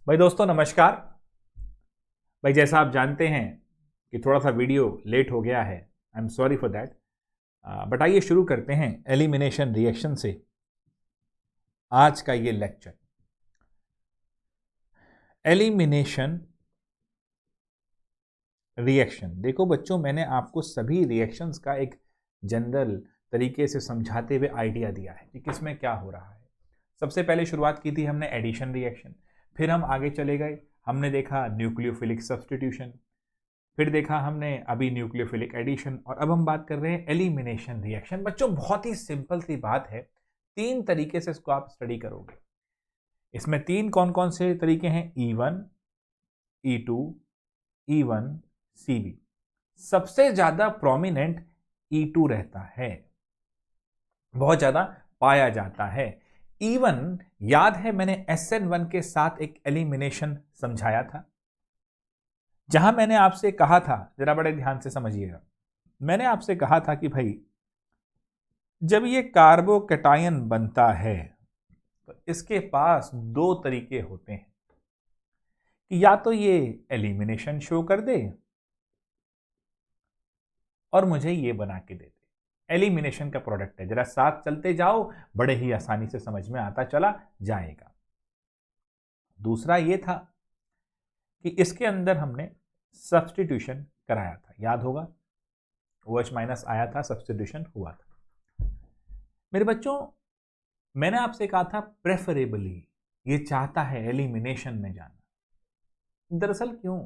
भाई दोस्तों नमस्कार। भाई जैसा आप जानते हैं कि थोड़ा सा वीडियो लेट हो गया है, I am sorry for that. But आइए शुरू करते हैं एलिमिनेशन रिएक्शन से आज का ये लेक्चर। एलिमिनेशन रिएक्शन, देखो बच्चों, मैंने आपको सभी रिएक्शंस का एक जनरल तरीके से समझाते हुए आइडिया दिया है कि किसमें क्या हो रहा है। सबसे पहले शुरुआत की थी हमने एडिशन रिएक्शन, फिर हम आगे चले गए, हमने देखा न्यूक्लियोफिलिक सब्स्टिट्यूशन, फिर देखा हमने अभी न्यूक्लियोफिलिक एडिशन, और अब हम बात कर रहे हैं एलिमिनेशन रिएक्शन। बच्चों बहुत ही सिंपल सी बात है, तीन तरीके से इसको आप स्टडी करोगे। इसमें तीन कौन कौन से तरीके हैं? E1, E2, E1, CV। सबसे ज्यादा प्रोमिनेंट E2 रहता है, बहुत ज्यादा पाया जाता है। E1 याद है, मैंने SN1 के साथ एक एलिमिनेशन समझाया था, जहां मैंने आपसे कहा था, जरा बड़े ध्यान से समझिएगा, मैंने आपसे कहा था कि भाई जब ये कार्बोकैटायन बनता है तो इसके पास दो तरीके होते हैं कि या तो ये एलिमिनेशन शो कर दे और मुझे ये बना के दे दे। एलिमिनेशन का प्रोडक्ट है, जरा साथ चलते जाओ, बड़े ही आसानी से समझ में आता चला जाएगा। दूसरा ये था कि इसके अंदर हमने सब्स्टिट्यूशन कराया था, याद होगा, OH माइनस आया था, सब्स्टिट्यूशन हुआ था। मेरे बच्चों, मैंने आपसे कहा था प्रेफरेबली ये चाहता है एलिमिनेशन में जाना। दरअसल क्यों?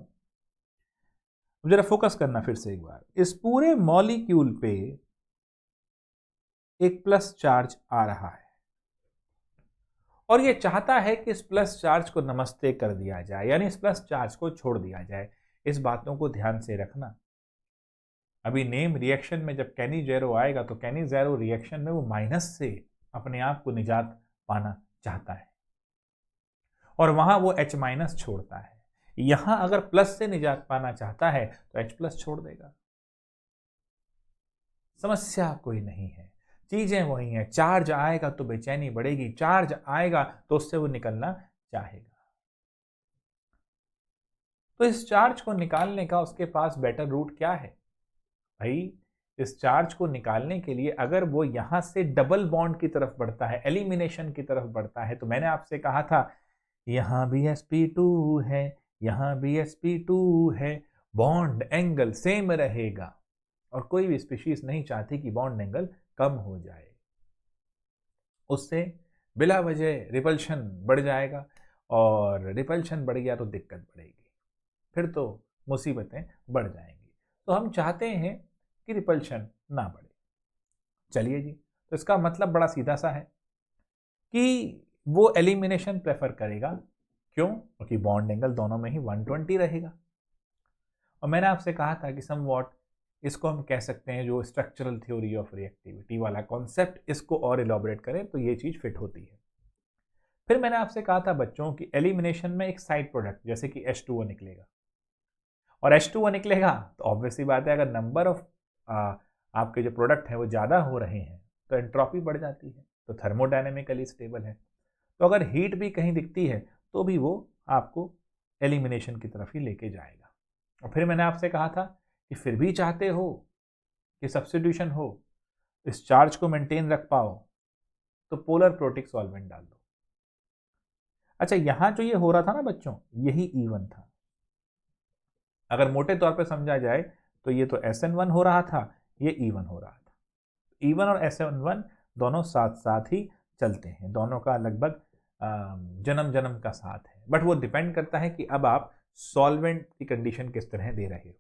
जरा फोकस करना फिर से एक बार। इस पूरे मॉलिक्यूल पे एक प्लस चार्ज आ रहा है और ये चाहता है कि इस प्लस चार्ज को नमस्ते कर दिया जाए, यानी इस प्लस चार्ज को छोड़ दिया जाए। इस बातों को ध्यान से रखना। अभी नेम रिएक्शन में जब कैनी-ज़ेरो आएगा तो कैनी-ज़ेरो रिएक्शन में वो माइनस से अपने आप को निजात पाना चाहता है और वहां वो H माइनस छोड़ता है। यहां अगर प्लस से निजात पाना चाहता है तो H प्लस छोड़ देगा। समस्या कोई नहीं है, चीजें वही हैं। चार्ज आएगा तो बेचैनी बढ़ेगी, चार्ज आएगा तो उससे वो निकलना चाहेगा। तो इस चार्ज को निकालने का उसके पास बेटर रूट क्या है? भाई इस चार्ज को निकालने के लिए अगर वो यहां से डबल बॉन्ड की तरफ बढ़ता है, एलिमिनेशन की तरफ बढ़ता है, तो मैंने आपसे कहा था यहां भी sp2 है, यहां भी sp2 है, बॉन्ड एंगल सेम रहेगा और कोई भी स्पीशीज नहीं चाहती कि बॉन्ड एंगल कम हो जाए। उससे बिला वजह रिपल्शन बढ़ जाएगा और रिपल्शन बढ़ गया तो दिक्कत बढ़ेगी, फिर तो मुसीबतें बढ़ जाएंगी। तो हम चाहते हैं कि रिपल्शन ना बढ़े। चलिए जी, तो इसका मतलब बड़ा सीधा सा है कि वो एलिमिनेशन प्रेफर करेगा। क्यों? क्योंकि बॉन्ड एंगल दोनों में ही 120 रहेगा। और मैंने आपसे कहा था कि समवॉट इसको हम कह सकते हैं, जो स्ट्रक्चरल थ्योरी ऑफ रिएक्टिविटी वाला कॉन्सेप्ट, इसको और इलॉबरेट करें तो ये चीज फिट होती है। फिर मैंने आपसे कहा था बच्चों की एलिमिनेशन में एक साइड प्रोडक्ट जैसे कि H2O निकलेगा, और H2O निकलेगा तो ऑब्वियसली बात है, अगर नंबर ऑफ आपके जो प्रोडक्ट हैं वो ज़्यादा हो रहे हैं तो एंट्रोपी बढ़ जाती है, तो थर्मोडायनेमिकली स्टेबल है। तो अगर हीट भी कहीं दिखती है तो भी वो आपको एलिमिनेशन की तरफ ही लेके जाएगा। और फिर मैंने आपसे कहा था कि फिर भी चाहते हो कि सब्स्टिट्यूशन हो, इस चार्ज को मेंटेन रख पाओ, तो पोलर प्रोटिक सॉल्वेंट डाल दो। अच्छा, यहां जो ये हो रहा था ना बच्चों, यही E1 था। अगर मोटे तौर पे समझा जाए तो ये तो SN1 हो रहा था, ये E1 हो रहा था। E1 और SN1 दोनों साथ साथ ही चलते हैं, दोनों का लगभग जन्म जन्म का साथ है। बट वो डिपेंड करता है कि अब आप सॉल्वेंट की कंडीशन किस तरह दे रहे हो,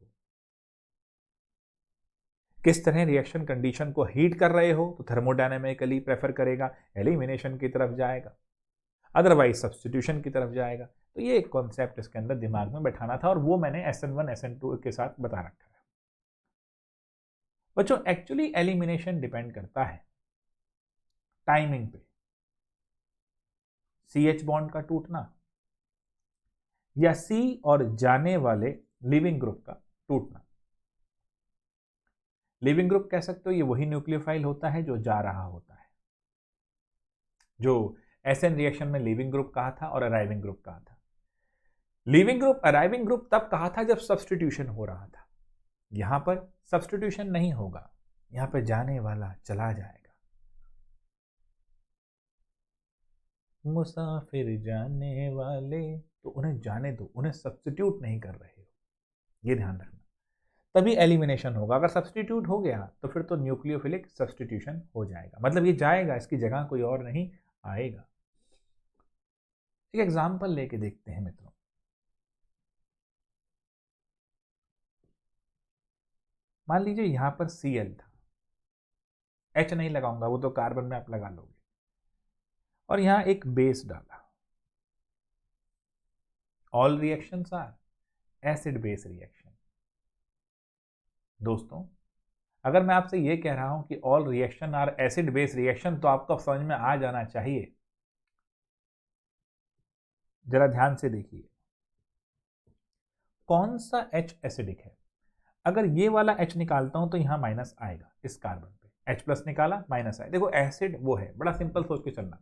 किस तरह रिएक्शन कंडीशन को हीट कर रहे हो, तो थर्मोडायनेमिकली प्रेफर करेगा, एलिमिनेशन की तरफ जाएगा, अदरवाइज सब्स्टिट्यूशन की तरफ जाएगा। तो ये एक कॉन्सेप्ट इसके अंदर दिमाग में बैठाना था और वो मैंने SN1 SN2 के साथ बता रखा है। बच्चों एक्चुअली एलिमिनेशन डिपेंड करता है टाइमिंग पे, CH बॉन्ड का टूटना या C और जाने वाले लिविंग ग्रुप का टूटना। लिविंग ग्रुप कह सकते हो, ये वही न्यूक्लियोफाइल होता है जो जा रहा होता है, जो SN रिएक्शन में लिविंग ग्रुप कहा था और अराइविंग ग्रुप कहा था। लीविंग ग्रुप अराइविंग ग्रुप तब कहा था जब सब्स्टिट्यूशन हो रहा था। यहां पर सब्स्टिट्यूशन नहीं होगा, यहां पर जाने वाला चला जाएगा। मुसाफिर जाने वाले, तो उन्हें जाने दो, उन्हें सब्स्टिट्यूट नहीं कर रहे हो, ये ध्यान रखना। तभी एलिमिनेशन होगा। अगर सब्स्टिट्यूट हो गया तो फिर तो न्यूक्लियोफिलिक सब्स्टिट्यूशन हो जाएगा, मतलब ये जाएगा, इसकी जगह कोई और नहीं आएगा। एक एग्जाम्पल लेके देखते हैं मित्रों। मान लीजिए यहां पर Cl था, H नहीं लगाऊंगा, वो तो कार्बन में आप लगा लोगे, और यहां एक बेस डाला। All reactions are acid base reaction. दोस्तों, अगर मैं आपसे ये कह रहा हूं कि all reaction are acid base reaction, तो आपको समझ में आ जाना चाहिए। जरा ध्यान से देखिए, कौन सा H एसिडिक है। अगर ये वाला H निकालता हूं तो यहां माइनस आएगा, इस कार्बन पे H प्लस निकाला माइनस आए। देखो एसिड वो है, बड़ा सिंपल सोच के चलना।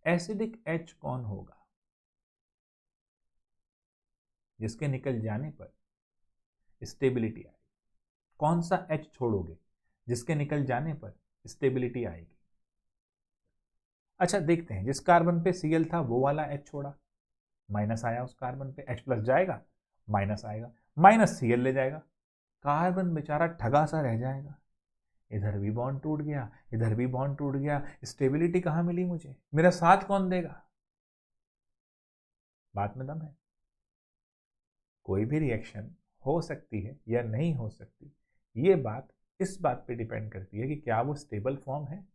एसिडिक H कौन होगा? जिसके निकल जाने पर स्टेबिलिटी आएगी। कौन सा H छोड़ोगे? जिसके निकल जाने पर स्टेबिलिटी आएगी। अच्छा देखते हैं, जिस कार्बन पे Cl था वो वाला H छोड़ा, माइनस आया, उस कार्बन पे H प्लस जाएगा, माइनस आएगा, माइनस Cl ले जाएगा, कार्बन बेचारा ठगा सा रह जाएगा। इधर भी बॉन्ड टूट गया, इधर भी बॉन्ड टूट गया, स्टेबिलिटी कहां मिली मुझे? मेरा साथ कौन देगा? बात में दम है। कोई भी रिएक्शन हो सकती है या नहीं हो सकती, ये बात इस बात पे डिपेंड करती है कि क्या वो स्टेबल फॉर्म है,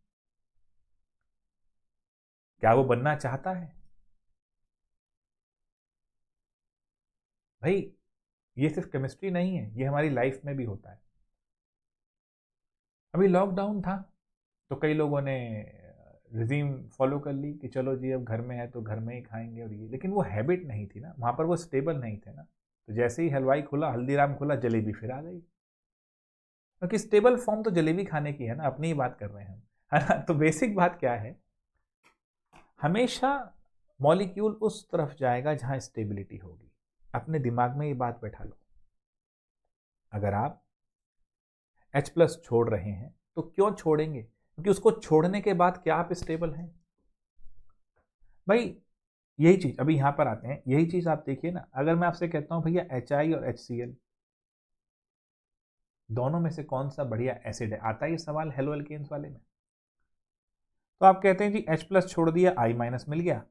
क्या वो बनना चाहता है। भाई ये सिर्फ केमिस्ट्री नहीं है, ये हमारी लाइफ में भी होता है। अभी लॉकडाउन था तो कई लोगों ने रिजीम फॉलो कर ली कि चलो जी अब घर में है तो घर में ही खाएंगे और ये, लेकिन वो हैबिट नहीं थी ना, वहां पर वो स्टेबल नहीं थे ना। तो जैसे ही हलवाई खुला, हल्दीराम खुला, जलेबी फिर आ गई, क्योंकि स्टेबल फॉर्म तो जलेबी खाने की है ना, अपनी ही बात कर रहे हैं हम, है ना। तो बेसिक बात क्या है, हमेशा मॉलिक्यूल उस तरफ जाएगा जहां स्टेबिलिटी होगी। अपने दिमाग में ये बात बैठा लो। अगर आप H प्लस छोड़ रहे हैं तो क्यों छोड़ेंगे? क्योंकि उसको छोड़ने के बाद क्या आप स्टेबल हैं? भाई यही चीज अभी यहां पर आते हैं, यही चीज आप देखिए ना। अगर मैं आपसे कहता हूं भैया HI और HCl दोनों में से कौन सा बढ़िया एसिड है, आता है ये सवाल हेलो एल्केन्स वाले में। तो आप कहते हैं जी H प्लस छोड़ दिया I माइनस मिल गया,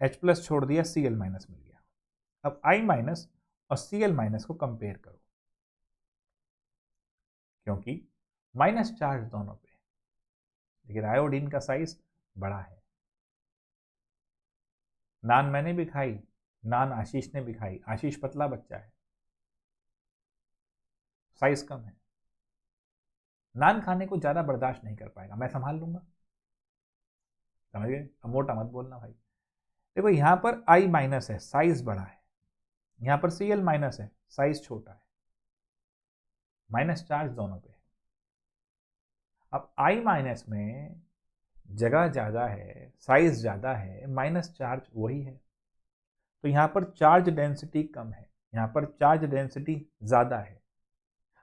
H प्लस छोड़ दिया Cl माइनस मिल गया। अब I माइनस और Cl माइनस को कंपेयर करो, क्योंकि माइनस चार्ज दोनों पे, लेकिन आयोडीन का साइज बड़ा है। नान मैंने भी खाई, नान आशीष ने भी खाई, आशीष पतला बच्चा है, साइज कम है। नान खाने को ज्यादा बर्दाश्त नहीं कर पाएगा, मैं संभाल लूंगा, समझ गए? अब मोटा मत बोलना भाई। देखो यहां पर I माइनस है, साइज बड़ा है, यहां पर Cl माइनस है, साइज छोटा है, माइनस चार्ज दोनों पे। अब I माइनस में जगह ज्यादा है, साइज ज्यादा है, माइनस चार्ज वही है, तो यहां पर चार्ज डेंसिटी कम है, यहां पर चार्ज डेंसिटी ज्यादा है।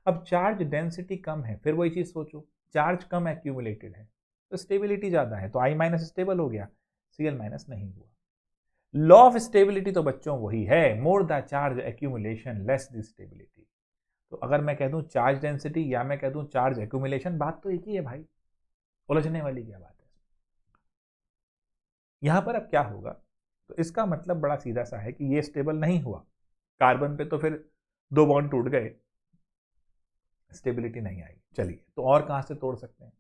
अब चार्ज डेंसिटी कम है, फिर वही चीज सोचो, चार्ज कम एक्यूमुलेटेड है तो स्टेबिलिटी ज्यादा है, तो I माइनस स्टेबल हो गया, Cl माइनस नहीं हुआ। लॉ ऑफ स्टेबिलिटी तो बच्चों वही है, more the charge accumulation less the stability. तो अगर मैं कह दूं चार्ज डेंसिटी या मैं कह दूं चार्ज एक्यूमुलेशन, बात तो एक ही है भाई, उलझने वाली क्या बात है। यहां पर अब क्या होगा, तो इसका मतलब बड़ा सीधा सा है कि ये स्टेबल नहीं हुआ, कार्बन पे तो फिर दो बॉन्ड टूट गए, स्टेबिलिटी नहीं आई। चलिए तो और कहां से तोड़ सकते हैं?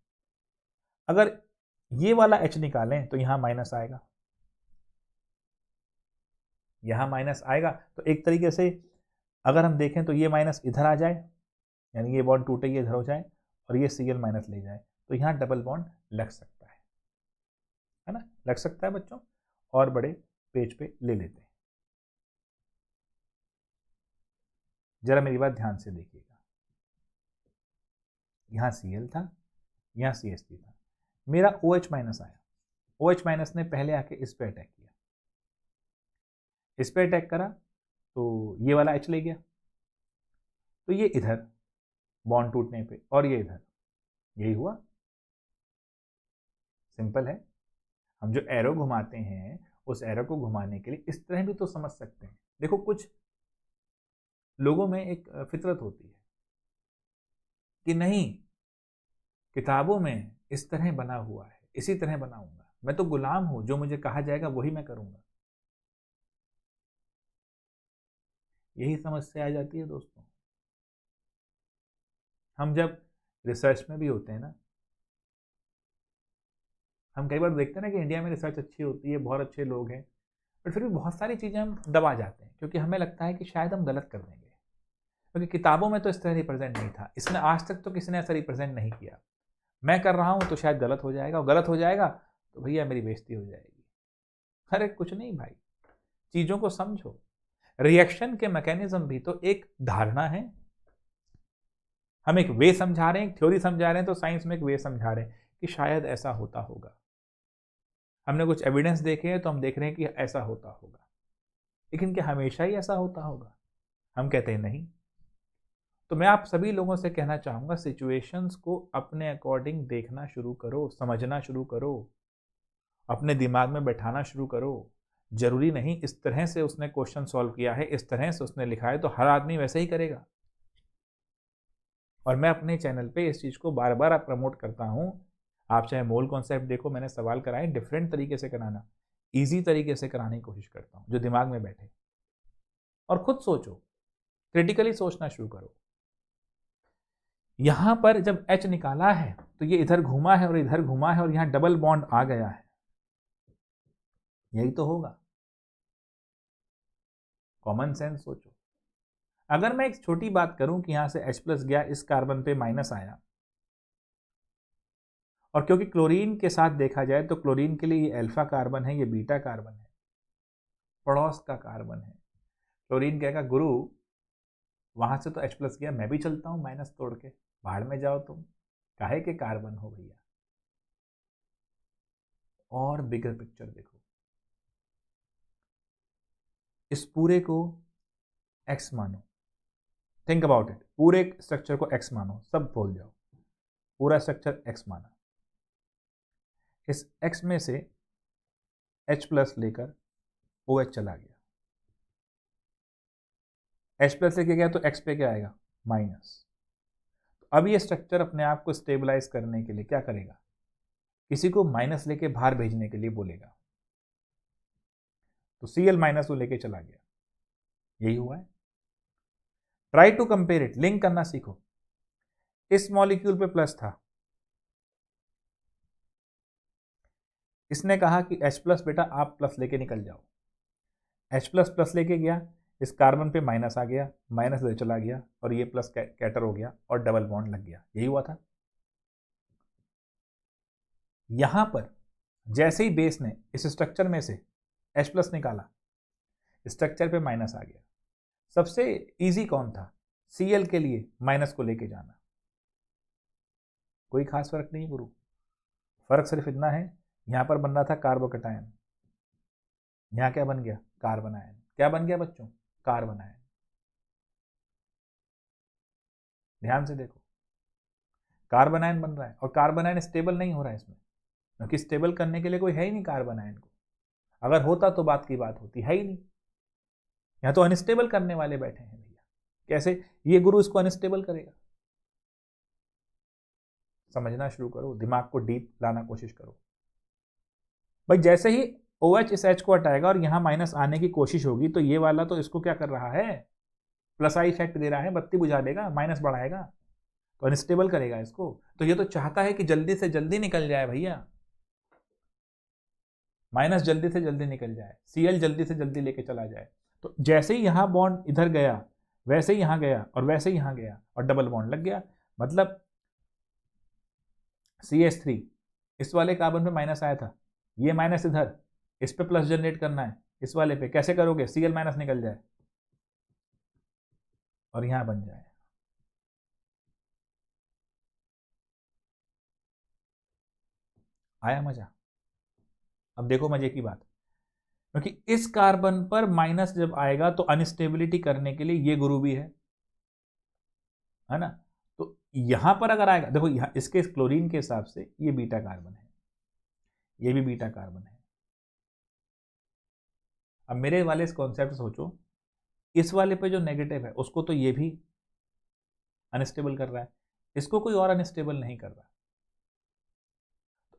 अगर ये वाला H निकालें तो यहां माइनस आएगा, यहां माइनस आएगा, तो एक तरीके से अगर हम देखें तो ये माइनस इधर आ जाए, यानी ये बॉन्ड टूटे, ये इधर हो जाए, और ये Cl माइनस ले जाए, तो यहां डबल बॉन्ड लग सकता है ना, लग सकता है बच्चों। और बड़े पेज पे ले लेते हैं, जरा मेरी बात ध्यान से देखिएगा। यहां Cl था, यहां CH3 था, मेरा OH माइनस आया, OH माइनस ने पहले आके इस पे अटैक किया, इस पे अटैक करा तो ये वाला H ले गया, तो ये इधर बॉन्ड टूटने पे और ये इधर, यही हुआ। सिंपल है। हम जो एरो घुमाते हैं उस एरो को घुमाने के लिए इस तरह भी तो समझ सकते हैं। देखो कुछ लोगों में एक फितरत होती है कि नहीं, किताबों में इस तरह बना हुआ है, इसी तरह बनाऊंगा, मैं तो गुलाम हूं, जो मुझे कहा जाएगा वही मैं करूंगा। यही समस्या आ जाती है दोस्तों। हम जब रिसर्च में भी होते हैं ना, हम कई बार देखते हैं ना कि इंडिया में रिसर्च अच्छी होती है, बहुत अच्छे लोग हैं, बट फिर भी बहुत सारी चीज़ें हम दबा जाते हैं क्योंकि हमें लगता है कि शायद हम गलत कर देंगे, क्योंकि किताबों में तो इस तरह रिप्रेजेंट नहीं था, इसने आज तक तो किसी ने ऐसा रिप्रेजेंट नहीं किया, मैं कर रहा हूँ तो शायद गलत हो जाएगा, और गलत हो जाएगा तो भैया मेरी बेइज्जती हो जाएगी। अरे कुछ नहीं भाई, चीज़ों को समझो। रिएक्शन के मैकेनिज्म भी तो एक धारणा है। हम एक वे समझा रहे हैं, एक थ्योरी समझा रहे हैं, तो साइंस में एक वे समझा रहे हैं कि शायद ऐसा होता होगा। हमने कुछ एविडेंस देखे हैं तो हम देख रहे हैं कि ऐसा होता होगा, लेकिन क्या हमेशा ही ऐसा होता होगा? हम कहते हैं नहीं। तो मैं आप सभी लोगों से कहना चाहूंगा, सिचुएशंस को अपने अकॉर्डिंग देखना शुरू करो, समझना शुरू करो, अपने दिमाग में बैठाना शुरू करो। जरूरी नहीं इस तरह से उसने क्वेश्चन सॉल्व किया है, इस तरह से उसने लिखा है तो हर आदमी वैसे ही करेगा। और मैं अपने चैनल पे इस चीज़ को बार बार प्रमोट करता हूँ। आप चाहे मोल कॉन्सेप्ट देखो, मैंने सवाल कराए डिफरेंट तरीके से कराना, ईजी तरीके से कराने की कोशिश करता हूँ जो दिमाग में बैठे। और खुद सोचो, क्रिटिकली सोचना शुरू करो। यहां पर जब H निकाला है तो ये इधर घुमा है और इधर घुमा है और यहां डबल बॉन्ड आ गया है, यही तो होगा। कॉमन सेंस सोचो। अगर मैं एक छोटी बात करूं कि यहां से H प्लस गया, इस कार्बन पे माइनस आया, और क्योंकि क्लोरीन के साथ देखा जाए तो क्लोरीन के लिए ये अल्फा कार्बन है, ये बीटा कार्बन है, पड़ोस का कार्बन है। क्लोरीन कहेगा गुरु वहां से तो H प्लस गया, मैं भी चलता हूं माइनस तोड़ के, भाड़ में जाओ तुम, काहे के कार्बन हो भैया। और बिगर पिक्चर देखो, इस पूरे को एक्स मानो, थिंक अबाउट इट, पूरे स्ट्रक्चर को एक्स मानो, सब भूल जाओ, पूरा स्ट्रक्चर एक्स माना। इस एक्स में से H प्लस लेकर OH चला गया, H प्लस लेके गया तो X पे क्या आएगा? माइनस। तो अब ये स्ट्रक्चर अपने आप को स्टेबलाइज करने के लिए क्या करेगा? किसी को माइनस लेके बाहर भेजने के लिए बोलेगा, तो Cl माइनस वो लेके चला गया, यही हुआ है। Try to compare it, link करना सीखो। इस मॉलिक्यूल पे प्लस था, इसने कहा कि H प्लस बेटा आप प्लस लेके निकल जाओ, H प्लस प्लस लेके गया, इस कार्बन पे माइनस आ गया, माइनस ले चला गया और ये प्लस कैटर हो गया और डबल बॉन्ड लग गया, यही हुआ था। यहां पर जैसे ही बेस ने इस स्ट्रक्चर में से H प्लस निकाला, स्ट्रक्चर पे माइनस आ गया। सबसे इजी कौन था? Cl के लिए माइनस को लेके जाना। कोई खास फर्क नहीं गुरु, फर्क सिर्फ इतना है, यहां पर बन रहा था कार्बोकटायन, यहां क्या बन गया? Carbon ion. क्या बन गया बच्चों? Carbon ion. ध्यान से देखो, कार्बन आयन बन रहा है, और कार्बन आयन स्टेबल नहीं हो रहा है इसमें, क्योंकि स्टेबल करने के लिए कोई है ही नहीं कार्बन आयन को। अगर होता तो बात की बात होती, है ही नहीं। यहां तो अनस्टेबल करने वाले बैठे हैं भैया। कैसे ये गुरु इसको अनस्टेबल करेगा? समझना शुरू करो, दिमाग को डीप लाना कोशिश करो भाई। जैसे ही OH इस H को हटाएगा और यहां माइनस आने की कोशिश होगी, तो ये वाला तो इसको क्या कर रहा है? प्लस आई इफेक्ट दे रहा है, बत्ती बुझा देगा, माइनस बढ़ाएगा, तो अनस्टेबल करेगा इसको। तो ये तो चाहता है कि जल्दी से जल्दी निकल जाए भैया, माइनस जल्दी से जल्दी निकल जाए, Cl जल्दी से जल्दी लेके चला जाए। तो जैसे ही यहां बॉन्ड इधर गया, वैसे ही यहां गया और वैसे ही यहां गया और डबल बॉन्ड लग गया। मतलब CH3 इस वाले कार्बन पे माइनस आया था, ये माइनस इधर, इस पे प्लस जनरेट करना है, इस वाले पे कैसे करोगे? Cl माइनस निकल जाए और यहां बन जाए। आया मजा? अब देखो मजे की बात, क्योंकि इस कार्बन पर माइनस जब आएगा तो अनस्टेबिलिटी करने के लिए ये ग्रुप भी है ना। तो यहां पर अगर आएगा, देखो यहां इसके क्लोरीन के हिसाब से ये बीटा कार्बन है, ये भी बीटा कार्बन है। अब मेरे वाले इस कॉन्सेप्ट सोचो, इस वाले पे जो नेगेटिव है उसको तो ये भी अनस्टेबल कर रहा है, इसको कोई और अनस्टेबल नहीं कर रहा।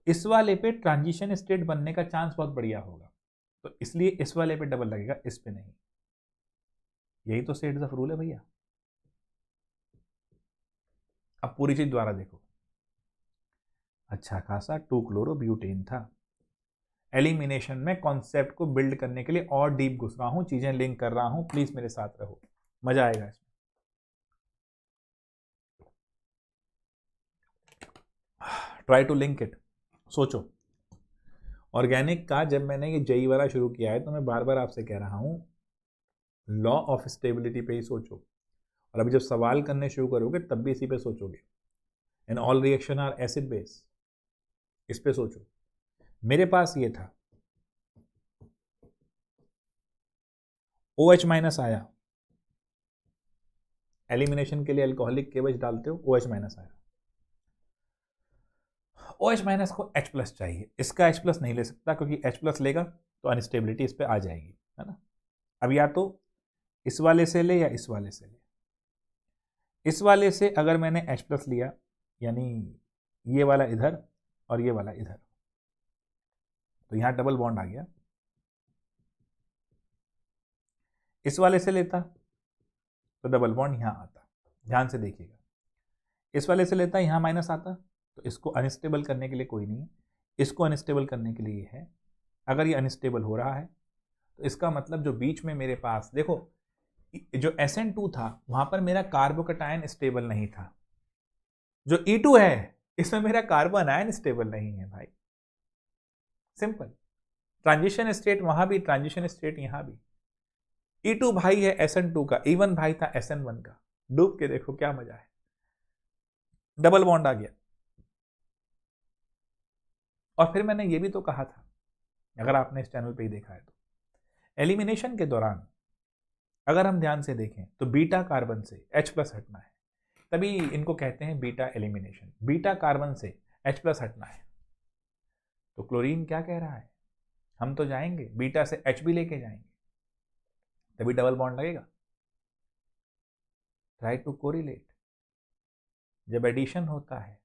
इस वाले पे ट्रांजिशन स्टेट बनने का चांस बहुत बढ़िया होगा, तो इसलिए इस वाले पे डबल लगेगा, इस पे नहीं। यही तो सेट्स ऑफ रूल है भैया। अब पूरी चीज द्वारा देखो, अच्छा खासा 2 क्लोरोब्यूटेन था। एलिमिनेशन में कॉन्सेप्ट को बिल्ड करने के लिए और डीप घुस रहा हूं, चीजें लिंक कर रहा हूं, प्लीज मेरे साथ रहो, मजा आएगा इसमें। Try to link it. सोचो, ऑर्गेनिक का जब मैंने ये जेई वाला शुरू किया है तो मैं बार बार आपसे कह रहा हूं, लॉ ऑफ स्टेबिलिटी पे ही सोचो, और अभी जब सवाल करने शुरू करोगे तब भी इसी पे सोचोगे। And all reaction are acid base, इस पे सोचो। मेरे पास ये था, OH माइनस आया, एलिमिनेशन के लिए अल्कोहलिक केवच डालते हो, OH माइनस आया, OH माइनस को H प्लस चाहिए, इसका H प्लस नहीं ले सकता क्योंकि H प्लस लेगा तो अनस्टेबिलिटी इस पे आ जाएगी, है ना। अब या तो इस वाले से ले या इस वाले से ले। इस वाले से अगर मैंने H प्लस लिया, यानी ये वाला इधर और ये वाला इधर, तो यहां डबल बॉन्ड आ गया। इस वाले से लेता तो डबल बॉन्ड यहां आता, ध्यान से देखिएगा। इस वाले से लेता यहां माइनस आता, तो इसको अनस्टेबल करने के लिए कोई नहीं है, इसको अनस्टेबल करने के लिए ये है। अगर ये अनस्टेबल हो रहा है तो इसका मतलब जो बीच में मेरे पास देखो, जो SN2 था वहां पर मेरा कार्बोकटायन स्टेबल नहीं था, जो E2 है इसमें मेरा कार्बन आयन स्टेबल नहीं है भाई, सिंपल। ट्रांजिशन स्टेट वहां भी, ट्रांजिशन स्टेट यहां भी। E2 भाई है SN2 का, E1 भाई था SN1 का। डूब के देखो क्या मजा है, डबल बॉन्ड आ गया। और फिर मैंने ये भी तो कहा था, अगर आपने इस चैनल पे ही देखा है तो, एलिमिनेशन के दौरान अगर हम ध्यान से देखें तो बीटा कार्बन से H प्लस हटना है, तभी इनको कहते हैं बीटा एलिमिनेशन। बीटा कार्बन से H प्लस हटना है, तो क्लोरीन क्या कह रहा है, हम तो जाएंगे बीटा से H भी लेके जाएंगे, तभी डबल बॉन्ड लगेगा। Try to correlate. जब एडिशन होता है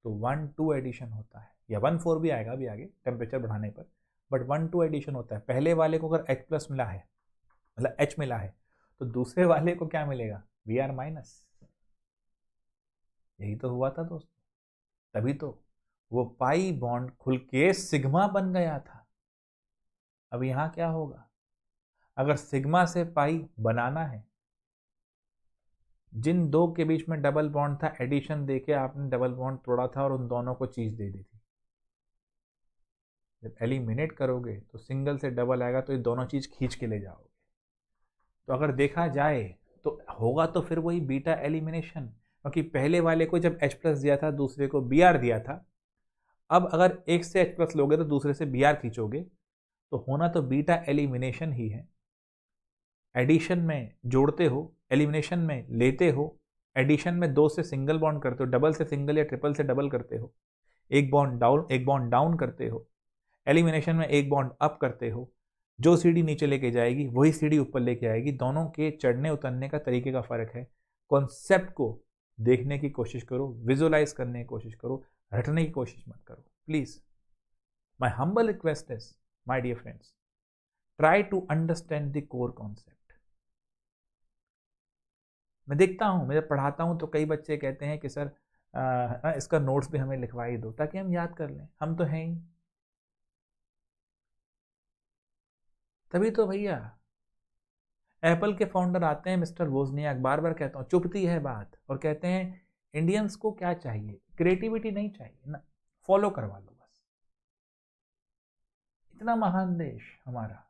तो 1-2 एडिशन होता है, या 1-4 भी आएगा अभी आगे टेम्परेचर बढ़ाने पर, बट 1-2 एडिशन होता है। पहले वाले को अगर H प्लस मिला है, मतलब H मिला है, तो दूसरे वाले को क्या मिलेगा, Br माइनस। यही तो हुआ था दोस्तों, तभी तो वो पाई बॉन्ड खुल के सिग्मा बन गया था। अब यहां क्या होगा, अगर सिग्मा से पाई बनाना है, जिन दो के बीच में डबल बॉन्ड था, एडिशन देके आपने डबल बॉन्ड तोड़ा था और उन दोनों को चीज दे दी थी। जब एलिमिनेट करोगे तो सिंगल से डबल आएगा, तो ये दोनों चीज खींच के ले जाओगे। तो अगर देखा जाए तो होगा तो फिर वही बीटा एलिमिनेशन, क्योंकि पहले वाले को जब H प्लस दिया था, दूसरे को Br दिया था। अब अगर एक से H प्लस लोगे तो दूसरे से Br खींचोगे, तो होना तो बीटा एलिमिनेशन ही है। एडिशन में जोड़ते हो, एलिमिनेशन में लेते हो। एडिशन में 2 से सिंगल बॉन्ड करते हो, डबल से सिंगल या ट्रिपल से डबल करते हो, एक बॉन्ड डाउन करते हो। एलिमिनेशन में एक बॉन्ड अप करते हो, जो सीढ़ी नीचे लेके जाएगी वही सीढ़ी ऊपर लेके आएगी। दोनों के चढ़ने उतरने का तरीके का फर्क है। कॉन्सेप्ट को देखने की कोशिश करो, विजुअलाइज करने की कोशिश करो, रटने की कोशिश मत करो please. My humble request is, my dear friends, try to understand the core concept. मैं देखता हूं, मैं जब पढ़ाता हूं तो कई बच्चे कहते हैं कि सर इसका नोट्स भी हमें लिखवा ही दो ताकि हम याद कर लें, हम तो हैं ही। तभी तो भैया एप्पल के फाउंडर आते हैं मिस्टर वोजनियाक, बार बार कहता हूं, चुपती है बात, और कहते हैं इंडियंस को क्या चाहिए, क्रिएटिविटी नहीं चाहिए ना, फॉलो करवा लो बस। इतना महान देश हमारा,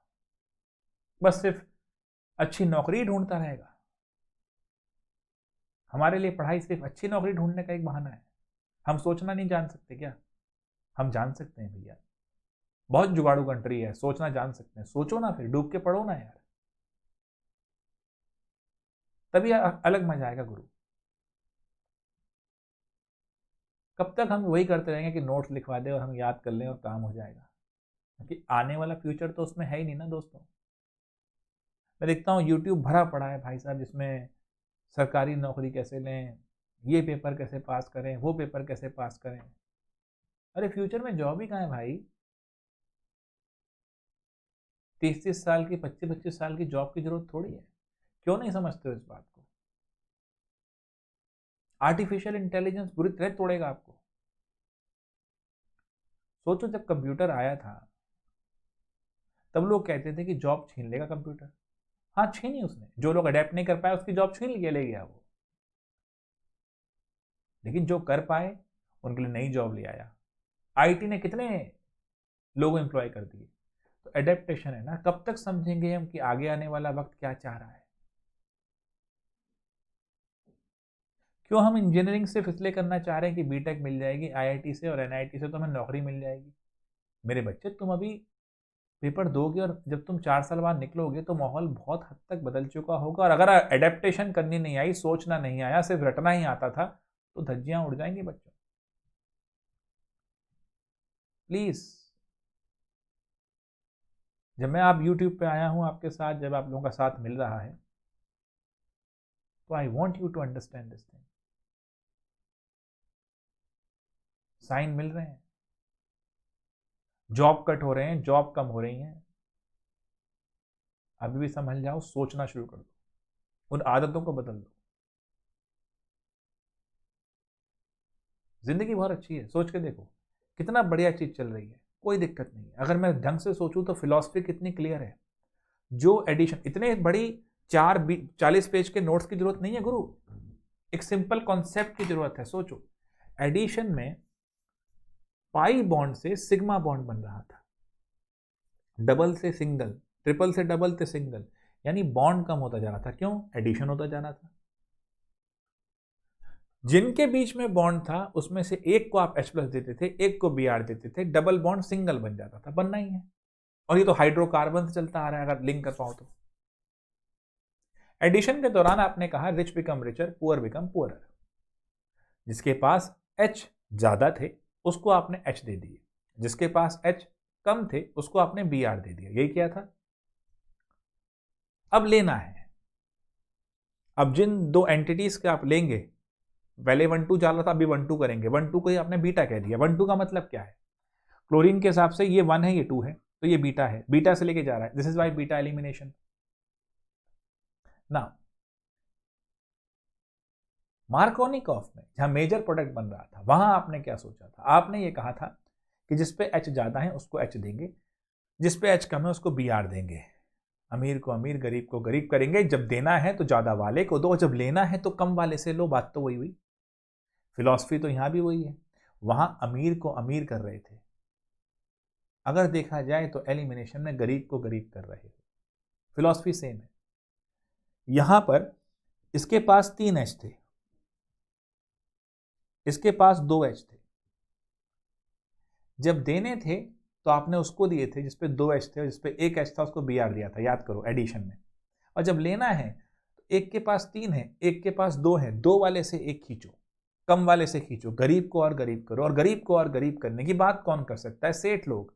बस सिर्फ अच्छी नौकरी ढूंढता रहेगा। हमारे लिए पढ़ाई सिर्फ अच्छी नौकरी ढूंढने का एक बहाना है। हम सोचना नहीं जान सकते क्या, हम जान सकते हैं भैया। बहुत जुगाड़ू कंट्री है, सोचना जान सकते हैं। सोचो ना, फिर डूब के पढ़ो ना यार, तभी अलग मजा आएगा गुरु। कब तक हम वही करते रहेंगे कि नोट्स लिखवा दे और हम याद कर लें और काम हो जाएगा, क्योंकि आने वाला फ्यूचर तो उसमें है ही नहीं ना दोस्तों। मैं देखता हूँ यूट्यूब भरा पड़ा है भाई साहब, जिसमें सरकारी नौकरी कैसे लें, ये पेपर कैसे पास करें, वो पेपर कैसे पास करें। अरे फ्यूचर में जॉब ही कहाँ है भाई? 30-30 साल की, 25-25 साल की जॉब की जरूरत थोड़ी है। क्यों नहीं समझते हो इस बात को? आर्टिफिशियल इंटेलिजेंस बुरी तरह तोड़ेगा आपको। सोचो जब कंप्यूटर आया था तब लोग कहते थे कि जॉब छीन लेगा कंप्यूटर। हाँ छीनी उसने, जो लोग अडेप्ट नहीं कर पाए उसकी जॉब छीन लिया, ले गया वो। लेकिन जो कर पाए उनके लिए नई जॉब ले आया। आईटी ने कितने लोग एम्प्लॉय कर दिए। तो एडेप्टेशन है ना। कब तक समझेंगे हम कि आगे आने वाला वक्त क्या चाह रहा है? क्यों हम इंजीनियरिंग सिर्फ इसलिए करना चाह रहे हैं कि बीटेक मिल जाएगी आईआईटी से और एनआईटी से तो हमें नौकरी मिल जाएगी? मेरे बच्चे, तुम अभी पेपर दोगे और जब तुम 4 साल बाद निकलोगे तो माहौल बहुत हद तक बदल चुका होगा। और अगर एडेप्टेशन करनी नहीं आई, सोचना नहीं आया, सिर्फ रटना ही आता था, तो धज्जियां उड़ जाएंगी बच्चों। प्लीज, जब मैं आप यूट्यूब पे आया हूं आपके साथ, जब आप लोगों का साथ मिल रहा है, तो I want you to understand this thing. Sign मिल रहे हैं, जॉब कट हो रहे हैं, जॉब कम हो रही हैं। अभी भी संभल जाओ, सोचना शुरू कर दो, उन आदतों को बदल दो। जिंदगी बहुत अच्छी है, सोच के देखो कितना बढ़िया चीज चल रही है, कोई दिक्कत नहीं है। अगर मैं ढंग से सोचूं तो फिलॉसफी कितनी क्लियर है। जो एडिशन, इतने बड़ी 40 पेज के नोट्स की जरूरत नहीं है गुरु, एक सिंपल कॉन्सेप्ट की जरूरत है। सोचो, एडिशन में पाई बॉन्ड से सिग्मा बॉन्ड बन रहा था, डबल से सिंगल, ट्रिपल से डबल से सिंगल, यानी बॉन्ड कम होता जा रहा था। क्यों? एडिशन होता जा रहा था। जिनके बीच में बॉन्ड था उसमें से एक को आप H+ देते थे, एक को Br देते थे, डबल बॉन्ड सिंगल बन जाता था। बनना ही है, और ये तो हाइड्रोकार्बन से चलता आ रहा है अगर लिंक कर पाओ तो। एडिशन के दौरान आपने कहा rich become richer, poor become poorer. जिसके पास H ज्यादा थे उसको आपने H दे दिए, जिसके पास H कम थे उसको आपने Br दे दिया। यही किया था। अब लेना है, अब जिन दो एंटिटीज के आप लेंगे, पहले 1,2 चल रहा था, अभी 1,2 करेंगे। 1,2 को ही आपने बीटा कह दिया। 1,2 का मतलब क्या है? क्लोरीन के हिसाब से ये 1 है, ये 2 है, तो ये बीटा है, बीटा से लेके जा रहा है। This is why beta elimination. ना मार्कोनिकॉफ में जहां मेजर प्रोडक्ट बन रहा था, वहां आपने क्या सोचा था? आपने ये कहा था कि जिसपे H ज्यादा है उसको H देंगे, जिसपे H कम है उसको Br देंगे। अमीर को अमीर, गरीब को गरीब करेंगे। जब देना है तो ज्यादा वाले को दो, जब लेना है तो कम वाले से लो। बात तो वही हुई। फिलॉसफी तो यहां भी वही है। वहां अमीर को अमीर कर रहे थे, अगर देखा जाए तो एलिमिनेशन में गरीब को गरीब कर रहे थे। फिलॉसफी सेम है। यहां पर इसके पास 3 H थे, इसके पास 2 H थे। जब देने थे तो आपने उसको दिए थे जिसपे 2 H थे, और जिसपे 1 H था उसको Br दिया था। याद करो एडिशन में। और जब लेना है तो एक के पास 3 है, एक के पास 2 है, 2 वाले से एक खींचो, कम वाले से खींचो, गरीब को और गरीब करो। और गरीब को और गरीब करने की बात कौन कर सकता है? सेठ लोग।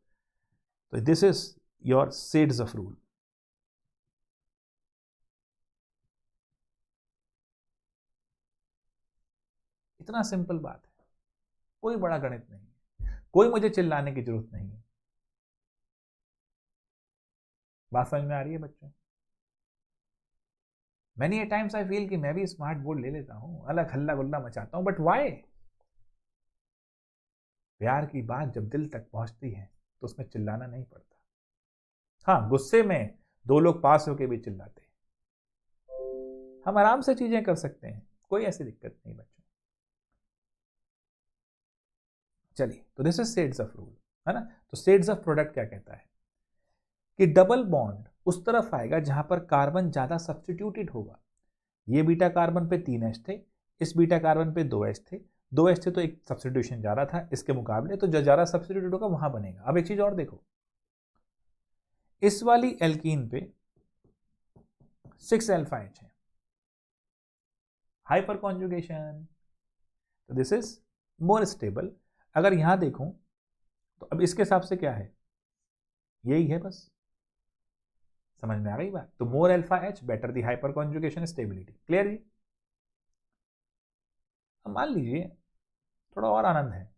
तो this is your sets of rule. इतना सिंपल बात है, कोई बड़ा गणित नहीं है, कोई मुझे चिल्लाने की जरूरत नहीं है। बात समझ में आ रही है बच्चों? Many a times I feel कि मैं भी स्मार्ट बोर्ड ले लेता हूं, अलग हल्ला गुल्ला मचाता हूं, बट वाई? प्यार की बात जब दिल तक पहुंचती है तो उसमें चिल्लाना नहीं पड़ता। हाँ, गुस्से में 2 लोग पास होके भी चिल्लाते हैं। हम आराम से चीजें कर सकते हैं, कोई ऐसी दिक्कत नहीं बच्चों। चलिए, तो दिस इज सेड्स ऑफ रूल, है ना। तो सेड्स ऑफ प्रोडक्ट क्या कहता है कि डबल बॉन्ड उस तरफ आएगा जहां पर कार्बन ज्यादा सब्स्टिट्यूटेड होगा। ये बीटा कार्बन पे 3 H थे, इस बीटा कार्बन पे 2 H थे। 2 H थे तो एक सब्स्टिट्यूशन जा रहा था, इसके मुकाबले तो जो ज्यादा सब्स्टिट्यूटेड होगा वहां बनेगा। अब एक चीज और देखो, इस वाली एल्कीन पे 6 अल्फा एच है, हाइपर कॉन्जुगेशन, तो दिस इज मोर स्टेबल। अगर यहां देखूं तो अब इसके हिसाब से क्या है, यही है बस, समझ में आ गई बात। तो मोर अल्फा एच बेटर दी हाइपर कॉन्जुगेशन स्टेबिलिटी। क्लियर जी। अब मान लीजिए थोड़ा और आनंद है,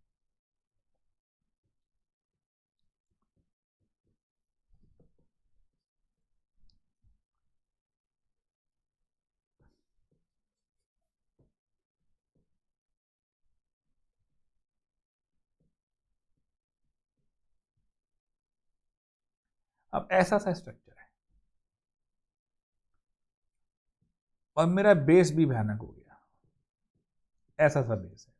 अब ऐसा सा स्ट्रक्चर है और मेरा बेस भी भयानक हो गया, ऐसा सा बेस है।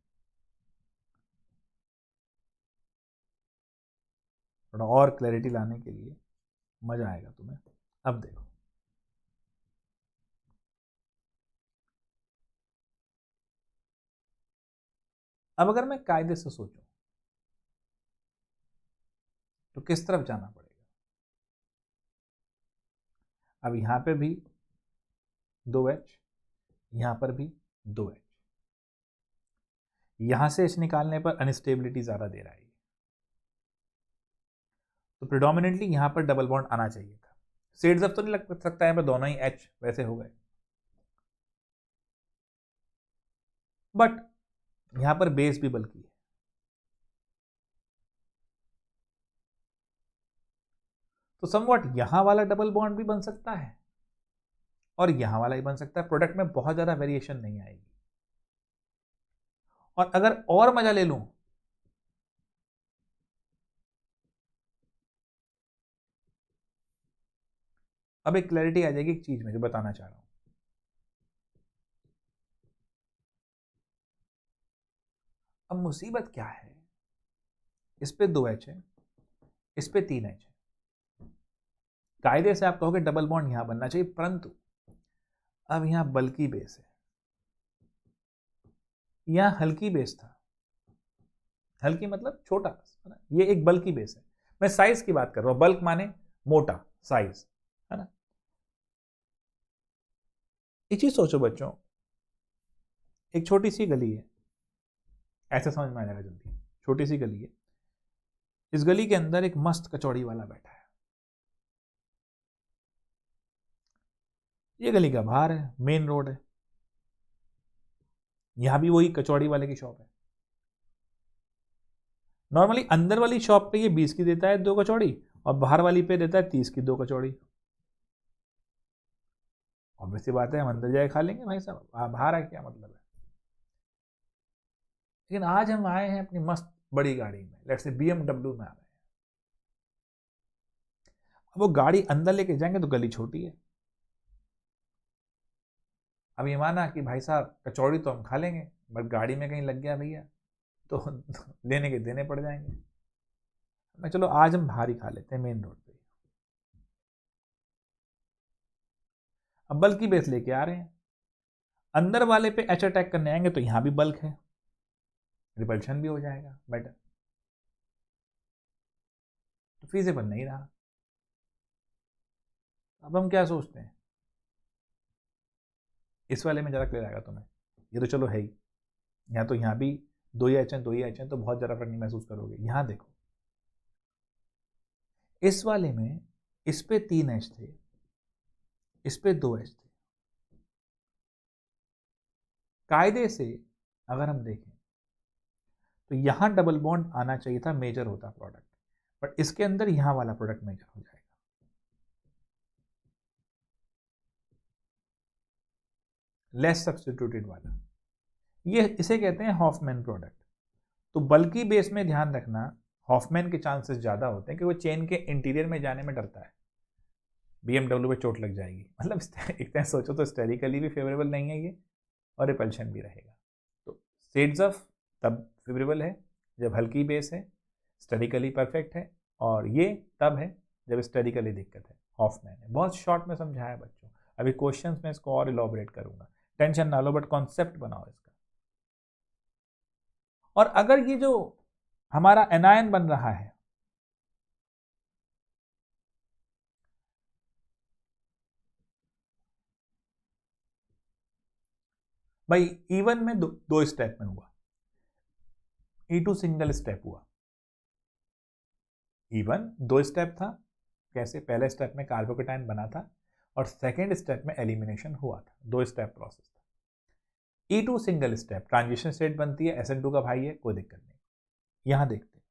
थोड़ा और क्लैरिटी लाने के लिए मजा आएगा तुम्हें। अब देखो, अब अगर मैं कायदे से सोचूं तो किस तरफ जाना पड़ेगा। अब यहां पे भी 2H, यहां पर भी 2H, यहां से H निकालने पर अनस्टेबिलिटी ज्यादा दे रहा है, तो प्रिडोमिनेंटली यहां पर डबल बॉन्ड आना चाहिए था। सेड्स अब तो नहीं लग सकता है, दोनों ही H वैसे हो गए, बट यहां पर बेस भी बल्कि है, तो समवॉट यहां वाला डबल बॉन्ड भी बन सकता है और यहां वाला ही बन सकता है। प्रोडक्ट में बहुत ज्यादा वेरिएशन नहीं आएगी। और अगर और मजा ले लूं, अब एक क्लैरिटी आ जाएगी एक चीज में जो बताना चाह रहा हूं। अब मुसीबत क्या है, इस पे 2H है, इस पे 3H है। कायदे से आप कहोगे डबल बॉन्ड यहां बनना चाहिए, परंतु अब यहां बल्कि बेस है, यहां हल्की बेस था, हल्की मतलब छोटा, है ना, ये एक बल्कि बेस है। मैं साइज की बात कर रहा हूं, बल्क माने मोटा साइज, है ना। एक चीज सोचो बच्चों, एक छोटी सी गली है, ऐसे समझ में आ जाएगा जल्दी। छोटी सी गली है, इस गली के अंदर एक मस्त कचौड़ी वाला बैठा है। ये गली का बाहर है, मेन रोड है, यहां भी वही कचौड़ी वाले की शॉप है। नॉर्मली अंदर वाली शॉप पे ये 20 की देता है 2 कचौड़ी, और बाहर वाली पे देता है 30 की 2 कचौड़ी। ऑब्वियस सी बात है, हम अंदर जाए खा लेंगे भाई साहब, बाहर आ क्या मतलब है। लेकिन आज हम आए हैं अपनी मस्त बड़ी गाड़ी में, लेट्स से BMW में आ रहे हैं। अब वो गाड़ी अंदर लेके जाएंगे तो गली छोटी है। अब ये माना कि भाई साहब कचौड़ी तो हम खा लेंगे, बट गाड़ी में कहीं लग गया भैया तो देने के देने पड़ जाएंगे। मैं चलो आज हम बाहर ही खा लेते हैं मेन रोड पे। अब बल्क की बेस लेके आ रहे हैं, अंदर वाले पे एच अटैक करने आएंगे तो यहां भी बल्क है, रिपल्शन भी हो जाएगा बेटर, तो फीजेबल नहीं रहा। अब हम क्या सोचते हैं, इस वाले में जरा क्लियर आएगा तुम्हें। ये तो चलो है ही, यहाँ तो यहाँ भी 2 ही एच हैं, 2 ही एच हैं, तो बहुत ज़्यादा फर्क नहीं महसूस करोगे। यहाँ देखो, इस वाले में इस पे 3H थे, इस पे 2H थे। कायदे से अगर हम देखें तो यहां डबल बॉन्ड आना चाहिए था, मेजर होता प्रोडक्ट, बट इसके अंदर यहां वाला प्रोडक्ट मेजर हो जाएगा। लेस सब्स्टिट्यूटेड वाला, ये इसे कहते हैं हॉफमैन प्रोडक्ट। तो बल्कि बेस में ध्यान रखना, हॉफमैन के चांसेस ज्यादा होते हैं कि वो चेन के इंटीरियर में जाने में डरता है, BMW पे चोट लग जाएगी। मतलब एक तरह सोचो तो स्टेरिकली भी फेवरेबल नहीं है ये, और रिपल्शन भी रहेगा। तो शेड्स ऑफ तब फेवरेबल है जब हल्की बेस है, स्टेरिकली परफेक्ट है, और ये तब है जब स्टेरिकली दिक्कत है, हॉफमैन है। बहुत शॉर्ट में समझाया बच्चों, अभी क्वेश्चंस में इसको और इलॉबरेट करूंगा, टेंशन ना लो, बट कॉन्सेप्ट बनाओ इसका। और अगर ये जो हमारा एनायन बन रहा है, भाई E1 में दो स्टेप में हुआ, E2 सिंगल स्टेप हुआ। E1 दो स्टेप था, कैसे? पहले स्टेप में कार्बोकेटाइन बना था और सेकेंड स्टेप में एलिमिनेशन हुआ था, दो स्टेप प्रोसेस था। E2 single step, transition state बनती है, SN2 का भाई है, कोई दिक्कत नहीं। यहां देखते हैं,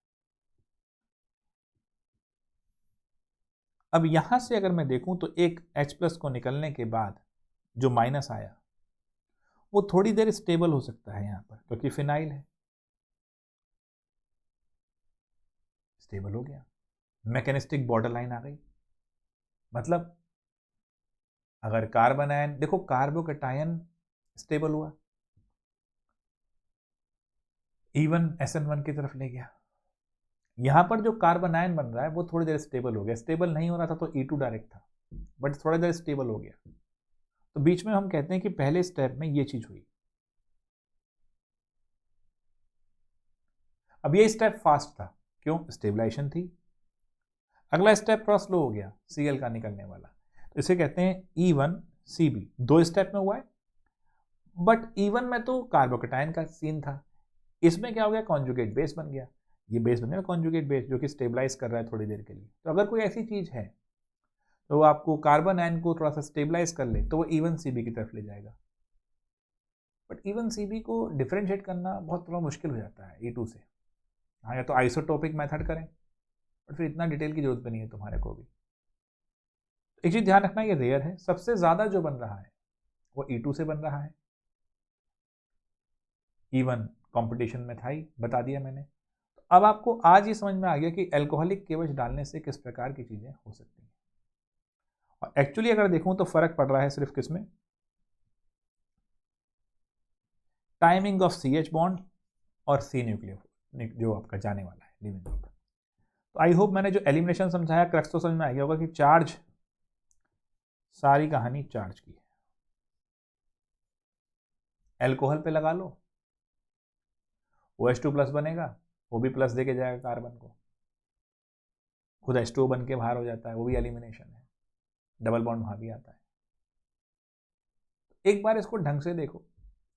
अब यहां से अगर मैं देखूं तो एक H+ को निकलने के बाद जो माइनस आया वो थोड़ी देर स्टेबल हो सकता है यहां पर, क्योंकि फिनाइल है, स्टेबल हो गया, मैकेनिस्टिक बॉर्डर लाइन आ गई। मतलब अगर कार्बन आयन, देखो कार्बोकेटायन स्टेबल हुआ, E1 SN1 की तरफ ले गया, यहां पर जो कार्बन आयन बन रहा है वो थोड़ी देर स्टेबल हो गया। स्टेबल नहीं हो रहा था तो E2 डायरेक्ट था, बट थोड़ी देर स्टेबल हो गया। तो बीच में हम कहते हैं कि पहले स्टेप में ये चीज हुई। अब ये स्टेप फास्ट था, क्यों? स्टेबलाइजेशन थी। अगला स्टेप थोड़ा स्लो हो गया, Cl का निकलने वाला, तो इसे कहते हैं E1 Cb, दो स्टेप में हुआ है। बट E1 में तो कार्बोकेटाइन का सीन था, इसमें क्या हो गया? कॉन्जुगेट बेस बन गया। ये बेस बन गया कॉन्जुगेट बेस, जो कि स्टेबलाइज कर रहा है थोड़ी देर के लिए। तो अगर कोई ऐसी चीज है तो आपको कार्बन आयन को थोड़ा सा स्टेबलाइज कर ले तो वो E1 Cb की तरफ ले जाएगा। बट E1 Cb को डिफरेंशिएट करना बहुत थोड़ा मुश्किल हो जाता है E2 से। हाँ, या तो आइसोटोपिक मेथड करें, बट फिर इतना डिटेल की जरूरत भी नहीं है तुम्हारे को भी। एक चीज ध्यान रखना, ये रेयर है, सबसे ज्यादा जो बन रहा है वो E2 से बन रहा है। E1 कंपटीशन में था ही, बता दिया मैंने। तो अब आपको आज ये समझ में आ गया कि अल्कोहलिक केवच डालने से किस प्रकार की चीजें हो सकती हैं। और एक्चुअली अगर देखूं तो फर्क पड़ रहा है सिर्फ किसमें? टाइमिंग ऑफ CH बॉन्ड और C न्यूक्लियो जो आपका जाने वाला है लिविंग ग्रुप। तो आई होप मैंने जो एलिमिनेशन समझाया क्रक्स तो समझ में आ गया होगा कि चार्ज, सारी कहानी चार्ज की है। एल्कोहल पे लगा लो, OH2+ बनेगा, वो भी प्लस देके जाएगा कार्बन को, खुद H2O बन के बाहर हो जाता है, वो भी एलिमिनेशन है, डबल बॉन्ड वहां भी आता है। एक बार इसको ढंग से देखो,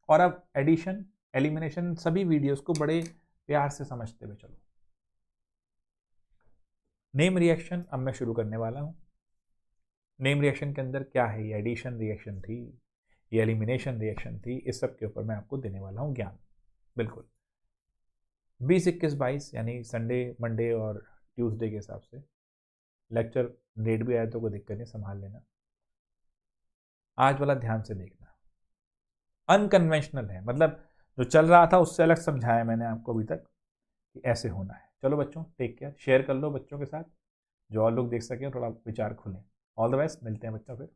और अब एडिशन एलिमिनेशन सभी वीडियोस को बड़े प्यार से समझते हुए चलो। नेम रिएक्शन अब मैं शुरू करने वाला हूं। नेम रिएक्शन के अंदर क्या है? ये एडिशन रिएक्शन थी, ये एलिमिनेशन रिएक्शन थी, इस सब के ऊपर मैं आपको देने वाला हूं ज्ञान। बिल्कुल 20, 21, 22 यानी संडे, मंडे और ट्यूसडे के हिसाब से लेक्चर डेट भी आया तो कोई दिक्कत नहीं, संभाल लेना। आज वाला ध्यान से देखना, अनकन्वेंशनल है, मतलब जो चल रहा था उससे अलग समझाया मैंने आपको अभी तक कि ऐसे होना है। चलो बच्चों, टेक केयर, शेयर कर लो बच्चों के साथ, जो और लोग देख सकें, थोड़ा विचार खुलें। ऑल द बेस्ट, मिलते हैं बच्चों फिर।